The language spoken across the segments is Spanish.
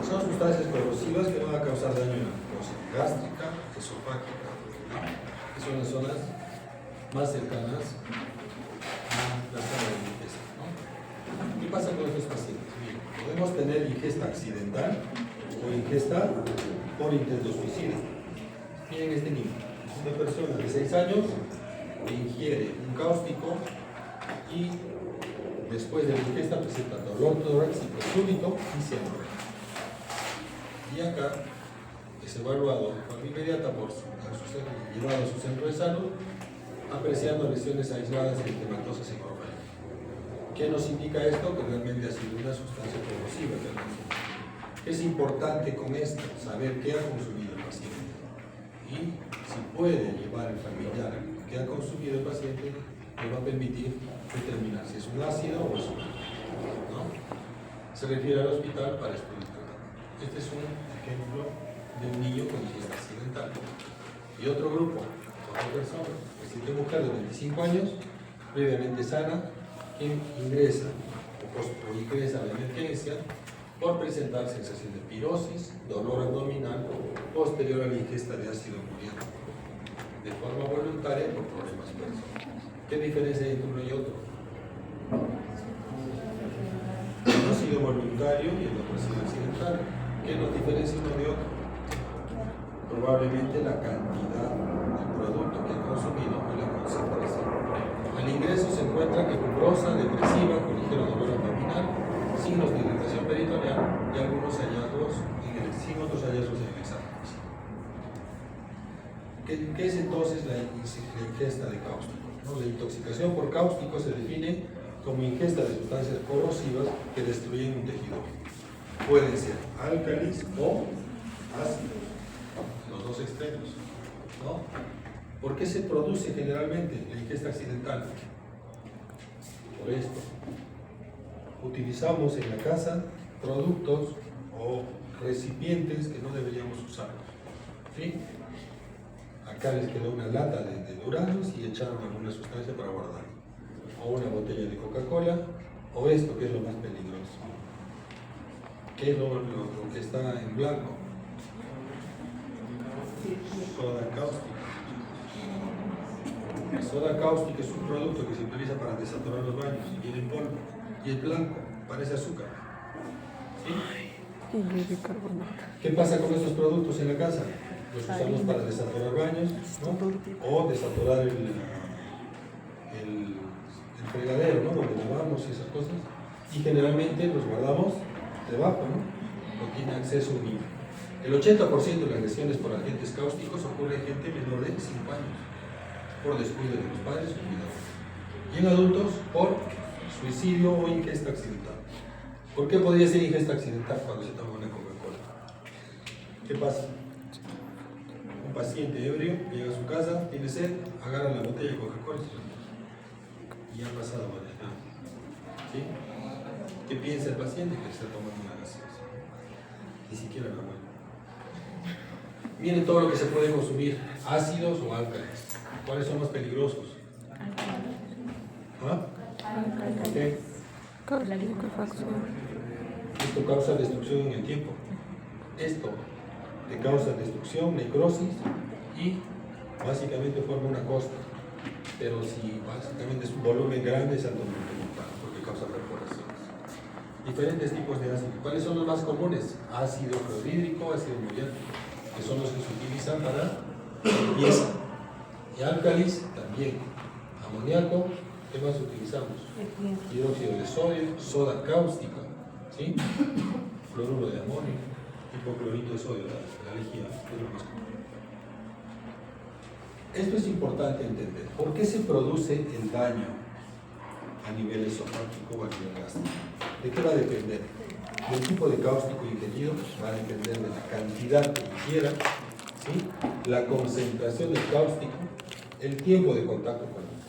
Son sustancias corrosivas que van a causar daño en la mucosa gástrica, esofágica, que son las zonas más cercanas a la zona de ingesta, ¿no? ¿Qué pasa con estos pacientes? Bien, podemos tener ingesta accidental o ingesta por intento suicida. Miren este niño, una persona de 6 años que ingiere un cáustico y después de la ingesta presenta dolor torácico súbito y se muere. Y acá es evaluado de forma inmediata llevado a su centro de salud, apreciando lesiones aisladas eritematosas hemorrágicas. ¿Qué nos indica esto? Que realmente ha sido una sustancia corrosiva que ha consumido. Es importante con esto saber qué ha consumido el paciente y si puede llevar el familiar que ha consumido el paciente, le va a permitir determinar si es un ácido o es un ácido, ¿no? Se refiere al hospital para estudiar. Este es un ejemplo de un niño con ingesta accidental. Y otro grupo, otra persona, paciente mujer de 25 años, previamente sana, que ingresa o ingresa a la emergencia por presentar sensación de pirosis, dolor abdominal posterior a la ingesta de ácido amoníaco, de forma voluntaria por problemas personales. ¿Qué diferencia hay entre uno y otro? Uno ha sido voluntario y el otro ha sido accidental. ¿Qué nos diferencia uno de otro? Probablemente la cantidad del producto que ha consumido y la concentración. Al ingreso se encuentra quejumbrosa, depresiva, con ligero dolor abdominal, signos de irritación peritoneal y algunos hallazgos sin otros hallazgos en el examen. ¿Qué es entonces la ingesta de cáustico? ¿No? La intoxicación por cáustico se define como ingesta de sustancias corrosivas que destruyen un tejido. Pueden ser álcalis o ácidos, los dos extremos, ¿no? ¿Por qué se produce generalmente la ingesta accidental? Por esto. Utilizamos en la casa productos o recipientes que no deberíamos usar, ¿sí? Acá les quedó una lata de duranos y echaron alguna sustancia para guardar, o una botella de Coca-Cola, o esto que es lo más peligroso. ¿Qué es lo que está en blanco? Soda cáustica. La soda cáustica es un producto que se utiliza para desatorar los baños y viene en polvo. Y el blanco parece azúcar. ¿Sí? ¿Qué pasa con estos productos en la casa? Los usamos para desatorar baños, ¿no? O desatorar el fregadero, ¿no? Donde lavamos y esas cosas. Y generalmente los guardamos debajo, ¿no? No tiene acceso un niño. El 80% de las lesiones por agentes cáusticos ocurre en gente menor de 5 años, por descuido de los padres o cuidadores. Y en adultos, por suicidio o ingesta accidental. ¿Por qué podría ser ingesta accidental cuando se toma una Coca-Cola? ¿Qué pasa? Un paciente ebrio llega a su casa, tiene sed, agarra la botella de Coca-Cola y ha pasado varias veces. ¿Sí? ¿Qué piensa el paciente? Que está tomando una gaseosa. Ni siquiera la huele. Miren todo lo que se puede consumir, ácidos o álcalis. ¿Cuáles son más peligrosos? ¿Ah? ¿Por qué? Esto causa destrucción en el tiempo. Esto te causa destrucción, necrosis y básicamente forma una costra. Pero si básicamente es un volumen grande, es altamente mortal porque causa perforaciones. Diferentes tipos de ácidos. ¿Cuáles son los más comunes? Ácido clorhídrico, ácido muriático, que son los que se utilizan para limpieza. Y álcalis también. Amoníaco, ¿qué más utilizamos? Hidróxido de sodio, soda cáustica, ¿sí? Fluoruro de amonio, hipoclorito de sodio, la lejía, es lo más común. Esto es importante entender. ¿Por qué se produce el daño a nivel esofágico o a nivel gástrico? ¿De qué va a depender? Del tipo de cáustico ingerido, va a depender de la cantidad que ingiera, ¿sí? La concentración del cáustico, el tiempo de contacto con el mucosa.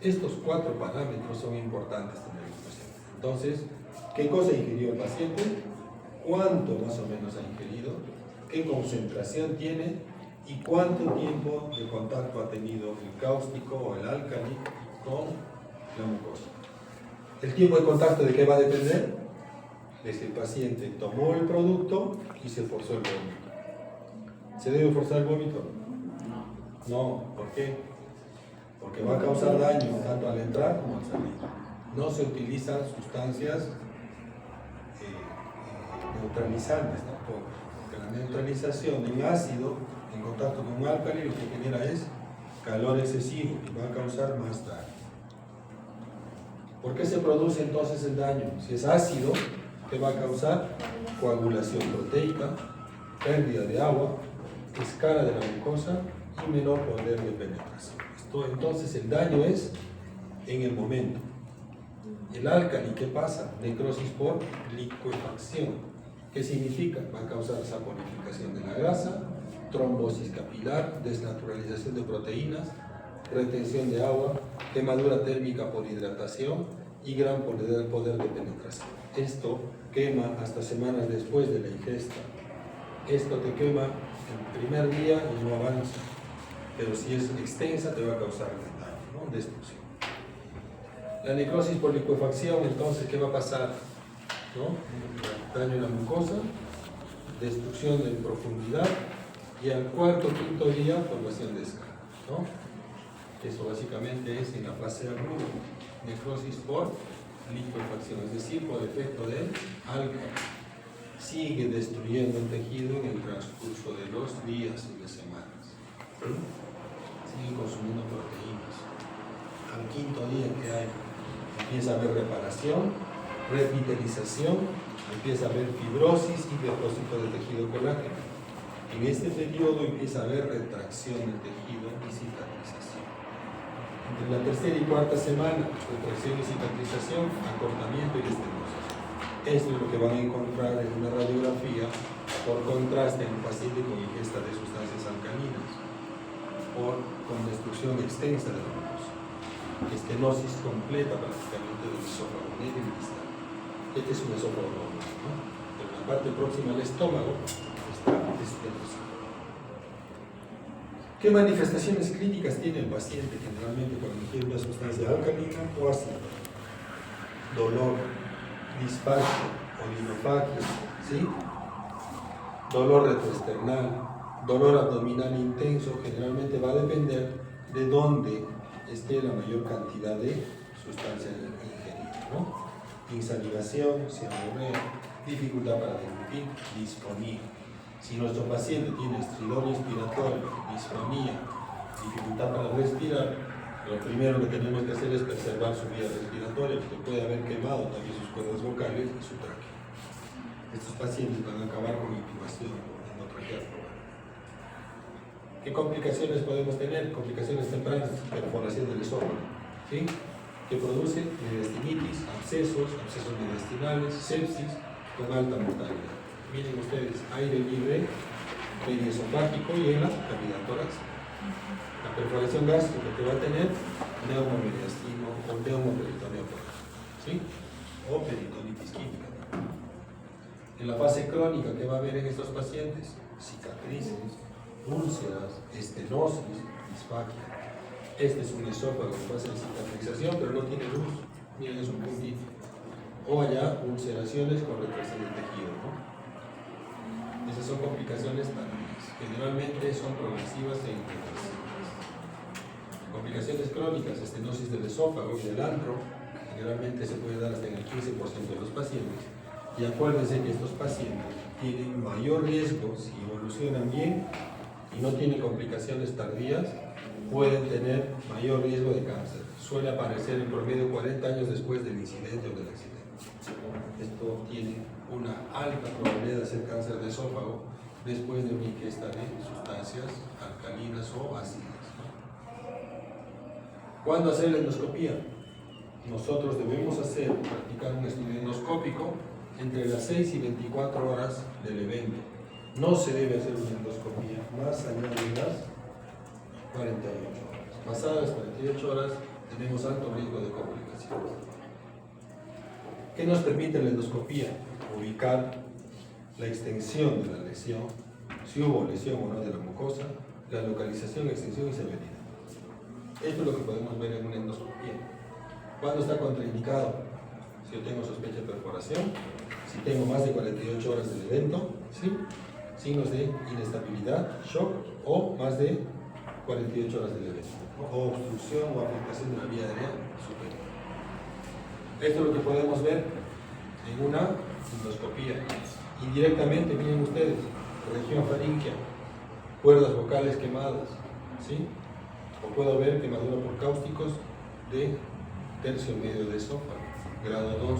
Estos 4 parámetros son importantes tener en cuenta. Entonces, ¿qué cosa ingirió el paciente? ¿Cuánto más o menos ha ingerido? ¿Qué concentración tiene? ¿Y cuánto tiempo de contacto ha tenido el cáustico o el álcali con la mucosa? ¿El tiempo de contacto de qué va a depender? es que el paciente tomó el producto y se forzó el vómito. ¿Se debe forzar el vómito? No, ¿por qué? Porque va a causar daño tanto al entrar como al salir. No se utilizan sustancias neutralizantes tampoco, porque la neutralización en ácido, en contacto con un álcali, lo que genera es calor excesivo y va a causar más daño. ¿Por qué se produce entonces el daño? Si es ácido, te va a causar coagulación proteica, pérdida de agua, escala de la mucosa y menor poder de penetración. Entonces el daño es en el momento. El álcali, ¿qué pasa? Necrosis por licuefacción. ¿Qué significa? Va a causar saponificación de la grasa, trombosis capilar, desnaturalización de proteínas, retención de agua, quemadura térmica por hidratación y gran poder de penetración. Esto quema hasta semanas después de la ingesta. Esto te quema el primer día y no avanza, pero si es extensa te va a causar daño, ¿no? Destrucción. La necrosis por licuefacción, entonces, ¿qué va a pasar? ¿No? Daño en la mucosa, destrucción en profundidad y al cuarto o quinto día formación de escala, ¿no? Eso básicamente es en la fase aguda, necrosis por licuefacción, es decir, por efecto del álcali. Sigue destruyendo el tejido en el transcurso de los días y de semanas. Sigue consumiendo proteínas. Al quinto día que hay, empieza a haber reparación, revitalización, empieza a haber fibrosis y depósito de tejido colágeno. En este periodo empieza a haber retracción del tejido y cicatrización. Entre la tercera y cuarta semana, retracción y cicatrización, acortamiento y estenosis. Esto es lo que van a encontrar en una radiografía por contraste en un paciente con ingesta de sustancias alcalinas con destrucción extensa de la mucosa. Estenosis completa prácticamente del esófago medio y distal. Este es un esófago normal, ¿no? Pero en la parte próxima al estómago está estenosido. ¿Qué manifestaciones clínicas tiene el paciente generalmente cuando ingiere una sustancia alcalina o ácida? Dolor, disfagia, odinofagia, ¿sí? Dolor retroesternal, dolor abdominal intenso, generalmente va a depender de dónde esté la mayor cantidad de sustancia ingerida, ¿no? Insalivación, cianorrea, dificultad para deglutir, disfonía. Si nuestro paciente tiene estridor respiratorio, disfonía, dificultad para respirar, lo primero que tenemos que hacer es preservar su vía respiratoria, porque puede haber quemado también sus cuerdas vocales y su tráquea. Estos pacientes van a acabar con intubación endotraqueal. ¿Qué complicaciones podemos tener? Complicaciones tempranas, perforación del esófago, ¿sí? Que produce mediastinitis, abscesos mediastinales, sepsis con alta mortalidad. Miren ustedes, aire libre, periesofágico y en la cavidad torácica. La perforación gástrica que va a tener neumomediastino o neumoperitoneo, ¿sí? O peritonitis química. En la fase crónica, ¿qué va a haber en estos pacientes? Cicatrices, úlceras, estenosis, disfagia. Este es un esófago en fase de cicatrización, pero no tiene luz. Miren, es un puntito. O allá, ulceraciones con retracción del tejido, ¿no? Esas son complicaciones tardías. Generalmente son progresivas e irreversibles. Complicaciones crónicas, estenosis del esófago y del antro, generalmente se puede dar hasta en el 15% de los pacientes. Y acuérdense que estos pacientes tienen mayor riesgo, si evolucionan bien y no tienen complicaciones tardías, pueden tener mayor riesgo de cáncer. Suele aparecer en promedio 40 años después del incidente o del accidente. Esto tiene una alta probabilidad de hacer cáncer de esófago después de una ingesta de sustancias alcalinas o ácidas. ¿Cuándo hacer la endoscopía? Nosotros debemos practicar un estudio endoscópico entre las 6 y 24 horas del evento. No se debe hacer una endoscopía más allá de las 48 horas. Pasadas las 48 horas tenemos alto riesgo de complicaciones. ¿Qué nos permite la endoscopía? Ubicar la extensión de la lesión, si hubo lesión o no de la mucosa, la localización, extensión y severidad. Esto es lo que podemos ver en una endoscopía. ¿Cuándo está contraindicado? Si yo tengo sospecha de perforación, si Si tengo más de 48 horas del evento, ¿sí? Signos de inestabilidad, shock o más de 48 horas del evento, o obstrucción o afectación de la vía aérea superior. Esto es lo que podemos ver en una endoscopía. Indirectamente, miren ustedes, región faríngea, cuerdas vocales quemadas, ¿sí? O puedo ver quemadura por cáusticos de tercio medio de esófago, grado 2.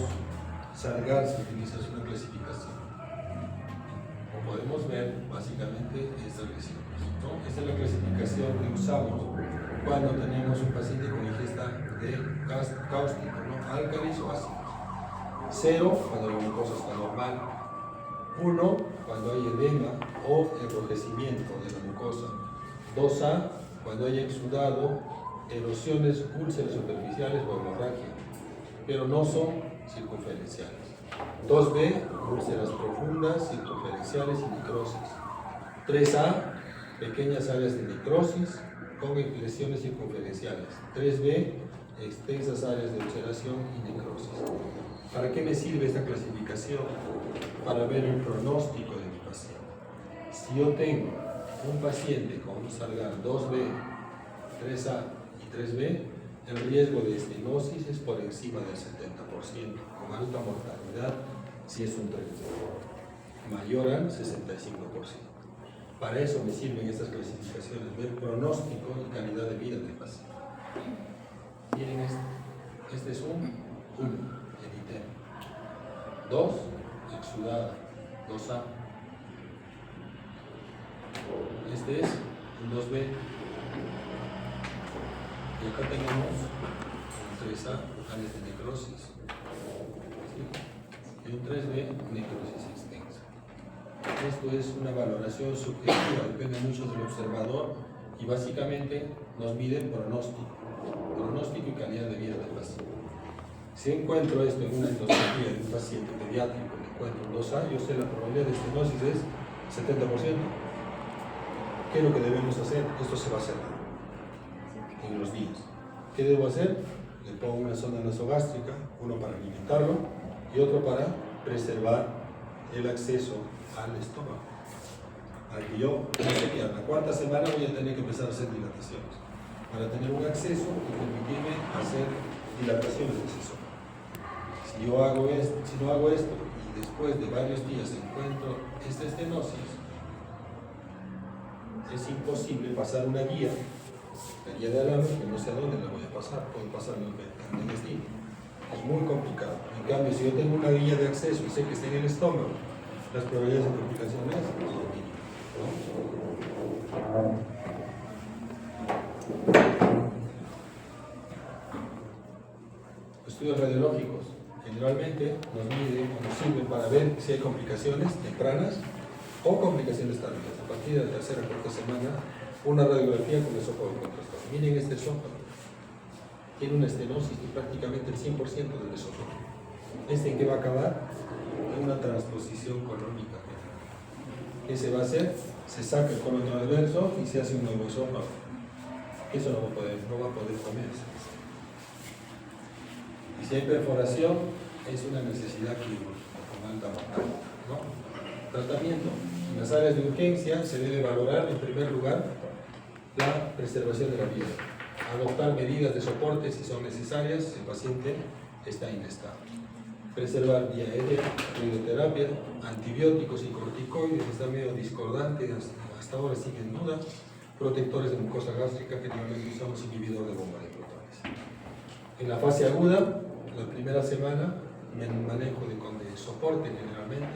Salgar se utiliza una clasificación. O podemos ver básicamente estas lesiones, ¿no? Esta es la clasificación que usamos cuando tenemos un paciente con ingesta de cáustico, ¿no? Álcalis o ácidos. 0 cuando la glucosa está normal. 1 cuando hay edema o enrojecimiento de la mucosa. 2A cuando hay exudado, erosiones, úlceras superficiales o hemorragia, pero no son circunferenciales. 2B, úlceras profundas, circunferenciales y necrosis. 3A, pequeñas áreas de necrosis con lesiones circunferenciales. 3B, extensas áreas de ulceración y necrosis. ¿Para qué me sirve esta clasificación? Para ver el pronóstico de mi paciente. Si yo tengo un paciente con un Salgar 2B, 3A y 3B, el riesgo de estenosis es por encima del 70%, con alta mortalidad si es un 3B, mayor al 65%. Para eso me sirven estas clasificaciones, ver pronóstico y calidad de vida del paciente. Miren este es un 1, eritema. 2, exudada, 2A. Este es un 2B. Y acá tenemos un 3A, áreas de necrosis. ¿Sí? Y un 3B, necrosis extensa. Esto es una valoración subjetiva, depende mucho del observador y básicamente nos mide pronóstico y calidad de vida del paciente. Si encuentro esto en una endoscopía de un paciente pediátrico, le encuentro un 2A, yo sé la probabilidad de estenosis es 70%. ¿Qué es lo que debemos hacer? Esto se va a cerrar en los días. ¿Qué debo hacer? Le pongo una sonda nasogástrica, uno para alimentarlo y otro para preservar el acceso al estómago. Para que yo, no sé que a la cuarta semana voy a tener que empezar a hacer dilataciones, para tener un acceso y permitirme hacer dilataciones de ese estómago. Si no hago esto y después de varios días encuentro esta estenosis, es imposible pasar una guía, la guía de alambre, que no sé a dónde la voy a pasar, puedo pasarla en el destino. Es muy complicado. En cambio, si yo tengo una guía de acceso y sé que está en el estómago, las probabilidades de complicaciones son mínimas, ¿no? Estudios radiológicos generalmente nos miden o nos sirven para ver si hay complicaciones tempranas o complicaciones tardías. A partir de la tercera o cuarta semana, una radiografía con esófago contrastado. Miren este esófago. Tiene una estenosis de prácticamente el 100% del esófago. ¿Este en qué va a acabar? En una transposición colónica. ¿Qué se va a hacer? Se saca el colon transverso y se hace un nuevo esófago. Eso no va a poder comerse. Y si hay perforación, es una necesidad quirúrgica con alta mortalidad, ¿no? Tratamiento. En las áreas de urgencia se debe valorar en primer lugar la preservación de la vida. Adoptar medidas de soporte si son necesarias, si el paciente está inestable. Preservar vía aérea, radioterapia, antibióticos y corticoides, está medio discordante, hasta ahora sigue en duda. Protectores de mucosa gástrica, generalmente usamos inhibidor de bomba de protones. En la fase aguda, la primera semana, manejo de soporte generalmente.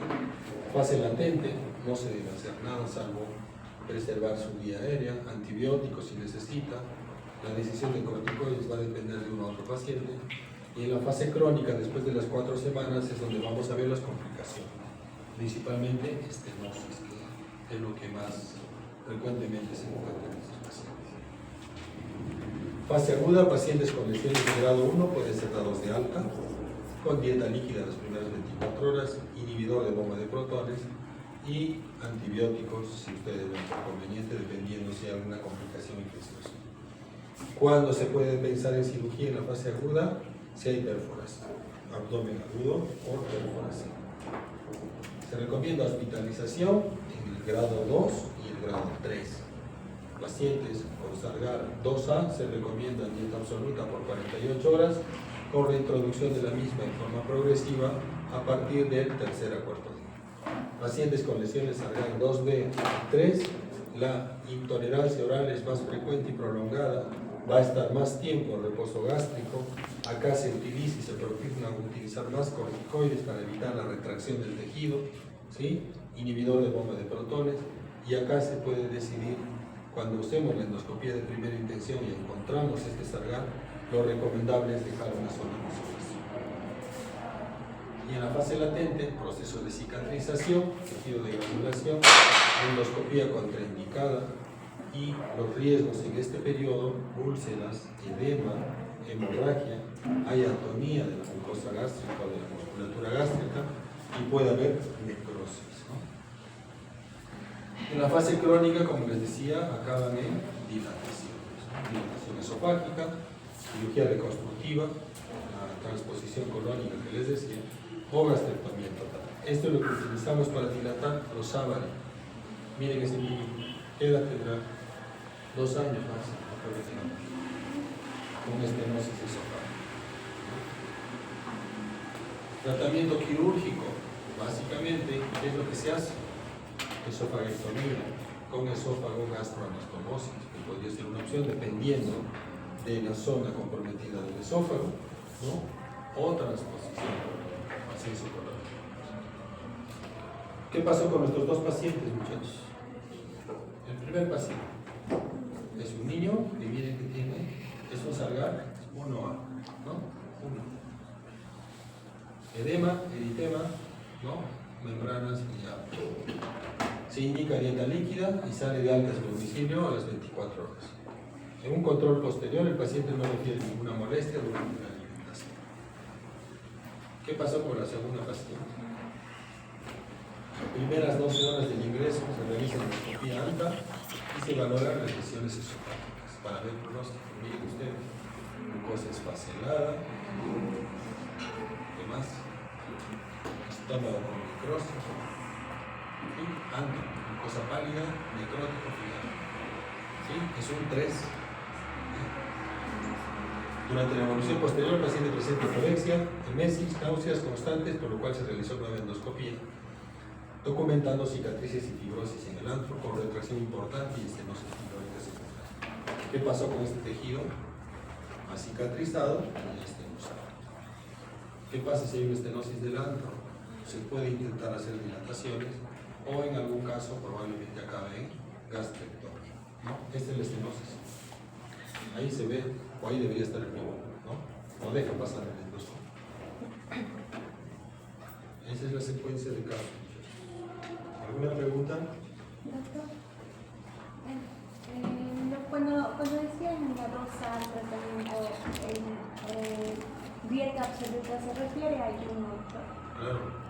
Fase latente, no se debe hacer nada salvo preservar su vía aérea, antibióticos si necesita. La decisión de corticoides va a depender de uno a otro paciente. Y en la fase crónica, después de las 4 semanas, es donde vamos a ver las complicaciones, principalmente estenosis, que es lo que más frecuentemente se encuentra en estos pacientes. Fase aguda, pacientes con lesiones de grado 1 pueden ser dados de alta, con dieta líquida las primeras 24 horas, inhibidor de bomba de protones y antibióticos si ustedes ven conveniente, dependiendo si hay alguna complicación infecciosa. ¿Cuándo se puede pensar en cirugía en la fase aguda? Si hay perforación, abdomen agudo o perforación. Se recomienda hospitalización en el grado 2 y el grado 3. Pacientes con Stargardt 2A se recomienda dieta absoluta por 48 horas con reintroducción de la misma en forma progresiva a partir del tercer a cuarto día. Pacientes con lesiones Stargardt 2B y 3, la intolerancia oral es más frecuente y prolongada, va a estar más tiempo en reposo gástrico. Acá se utiliza y se propugna utilizar más corticoides para evitar la retracción del tejido, ¿sí? Inhibidor de bomba de protones, y acá se puede decidir, cuando usemos la endoscopía de primera intención y encontramos este Stargardt, lo recomendable es dejar una zona nasogástrica. Y en la fase latente, proceso de cicatrización, tejido de granulación, endoscopía contraindicada, y los riesgos en este periodo: úlceras, edema, hemorragia, hay atonía de la mucosa gástrica o de la musculatura gástrica, y puede haber necrosis, ¿no? En la fase crónica, como les decía, acaban en dilataciones, ¿no? Dilatación esofágica, cirugía reconstructiva, la transposición colónica que les decía, o gastrectomía total. Esto es lo que utilizamos para dilatar los Savary. Miren ese niño, ¿qué edad tendrá? 2 años máximo, con estenosis esofágica. Tratamiento quirúrgico, básicamente, ¿qué es lo que se hace? Esofagectomía con esófago gastroanastomosis, que podría ser una opción dependiendo de la zona comprometida del esófago, ¿no? O transposición ascenso colónico. ¿Qué pasó con nuestros dos pacientes, muchachos? El primer paciente es un niño que miren que tiene, es un Stargardt 1A, ¿no? 1. Edema, eritema, ¿no? Membranas y ya. Se indica dieta líquida y sale de alta a su domicilio a las 24 horas. En un control posterior, el paciente no refiere ninguna molestia durante la alimentación. ¿Qué pasó con la segunda paciente? Las primeras 12 horas del ingreso se realiza endoscopía alta y se valoran las lesiones esofágicas para ver pronóstico. Miren ustedes, mucosa esfacelada, ¿qué más? Estómago con necrosis, ¿sí? Anto, mucosa pálida, necrótico final. ¿Sí? Es un 3. Durante la evolución posterior, el paciente presenta hipoxia, emesis, náuseas constantes, por lo cual se realizó nueva endoscopía, documentando cicatrices y fibrosis en el antro con retracción importante y estenosis fibroide secundaria. ¿Qué pasó con este tejido? Ha cicatrizado y estenosado. ¿Qué pasa si hay una estenosis del antro? Se puede intentar hacer dilataciones o en algún caso probablemente acabe en gastrectomía, ¿no? Esta es la estenosis. Ahí se ve, o ahí debería estar el mismo, ¿no? No deja pasar el endoscopio. Esa es la secuencia de casos. ¿Alguna pregunta? Doctor, cuando decían la dosa al tratamiento dieta absoluta, ¿se refiere a ayuno, doctor? Claro.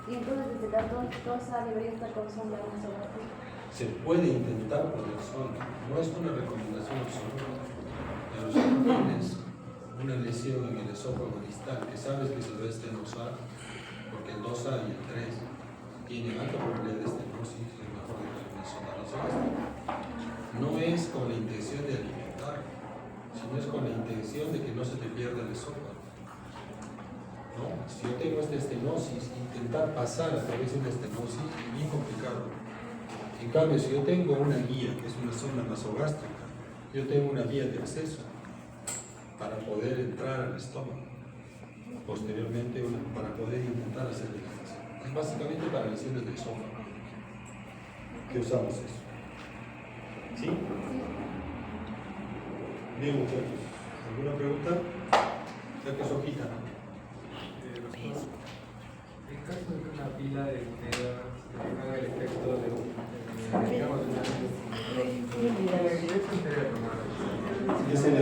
Y entonces desde la dosa debería estar con sonda nasogástrica. Se puede intentar poner sonda, no es una recomendación absoluta. Pero si tú tienes una lesión en el esófago distal que sabes que se va a estenosar, porque el 2A y el 3 tienen alta probabilidad de estenosis, es mejor dejar una sonda nasogástrica. No es con la intención de alimentar, sino es con la intención de que no se te pierda el esófago. ¿No? Si yo tengo esta estenosis, intentar pasar a través de una estenosis es bien complicado. En cambio, si yo tengo una guía, que es una sonda nasogástrica, yo tengo una vía de acceso para poder entrar al estómago. Posteriormente, para poder intentar hacer dilatación. Es básicamente para lesiones del esófago que usamos eso. ¿Sí? Bien, muchachos. ¿Alguna pregunta? Ya que es hojita, ¿no? En caso de que una pila de monedas haga el efecto de digamos, ¿qué se debería tomar? ¿Qué se le